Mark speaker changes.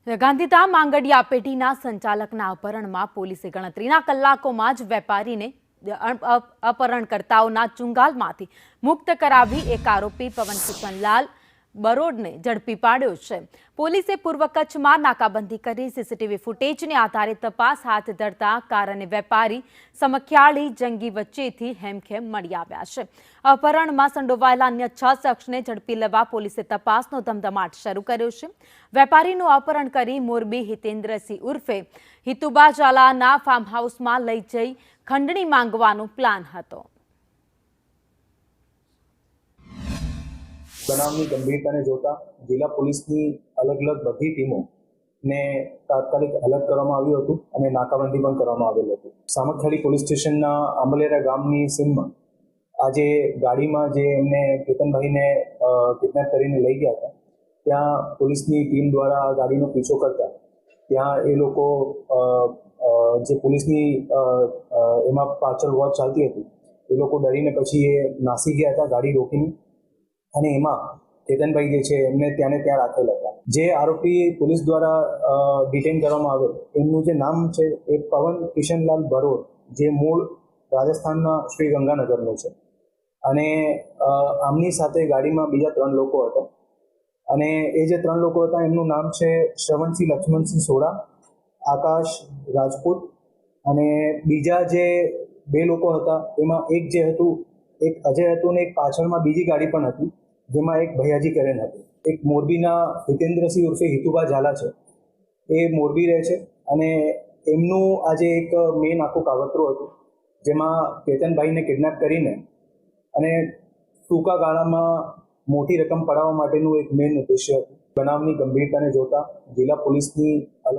Speaker 1: ગાંધીધામ માંગડિયા પેઢીના સંચાલકના અપહરણમાં પોલીસે ગણતરીના કલાકોમાં જ વેપારીને અપહરણકર્તાઓના ચુંગાલમાંથી મુક્ત કરાવી એક આરોપી પવન કિશનલાલ બરોડને ઝડપી પાડ્યો છે। પોલીસે પૂર્વ કચ્છમાં નાકાબંધી કરી સીસીટીવી ફૂટેજને આધારે તપાસ હાથ ધરતા કાર અને વેપારી સમખ્યાળી જંગી વચ્ચેથી હેમખેમ મળી આવ્યા છે। અપહરણમાં સંડોવાયેલા અન્ય 6 શખ્સને ઝડપી લેવા પોલીસે તપાસનો ધમધમાટ શરૂ કર્યો છે। વેપારીનું અપહરણ કરી મોરબી હિતેન્દ્રસિંહ ઉર્ફે હિતુબા ઝાલાના ફાર્મ હાઉસમાં લઈ જઈ ખંડણી માંગવાનો પ્લાન હતો।
Speaker 2: બનાવની ગંભીરતાને જોતા જિલ્લા પોલીસની અલગ અલગ બધી ટીમોને તાત્કાલિક અલર્ટ કરવામાં આવ્યું હતું અને નાકાબંધી પણ કરવામાં આવેલ હતું। સામખિયાળી પોલીસ સ્ટેશનના આંબલેરા ગામની સીમમાં આજે ગાડીમાં જે એમને કેતનભાઈને કિડનેપ કરીને લઈ ગયા હતા ત્યાં પોલીસની ટીમ દ્વારા ગાડીનો પીછો કરતા ત્યાં એ લોકો જે પોલીસની એમાં પાછળ વોચ ચાલતી હતી એ લોકો ડરીને પછી એ નાસી ગયા હતા ગાડી રોકીને અને એમાં કેતનભાઈ જે છે એમને ત્યાં રાખેલા હતા। જે આરોપી પોલીસ દ્વારા ડિટેન કરવામાં આવેલ એમનું જે નામ છે એ પવન કિશનલાલ બરોડ જે મૂળ રાજસ્થાનના શ્રી ગંગાનગરનો છે અને આમની સાથે ગાડીમાં બીજા 3 લોકો હતા અને એ જે 3 લોકો હતા એમનું નામ છે શ્રવણસિંહ લક્ષ્મણસિંહ સોડા, આકાશ રાજપૂત અને બીજા જે 2 લોકો હતા એમાં એક જે હતું એક અજય હતું ને એક પાછળમાં બીજી ગાડી પણ હતી જેમાં એક ભૈયાજી કરેન હતું। એક મોરબીના હિતેન્દ્રસિંહ ઉર્ફે હિતુબા ઝાલા છે એ મોરબી રહે છે અને એમનું આજે એક મેઇન આખું કાવતરું હતું જેમાં કેતનભાઈને કિડનેપ કરીને અને ટૂંકા ગાળામાં મોટી રકમ પડાવવા માટેનું એક મેઇન ઉદ્દેશ્ય હતું। બનાવની ગંભીરતાને જોતા જિલ્લા પોલીસની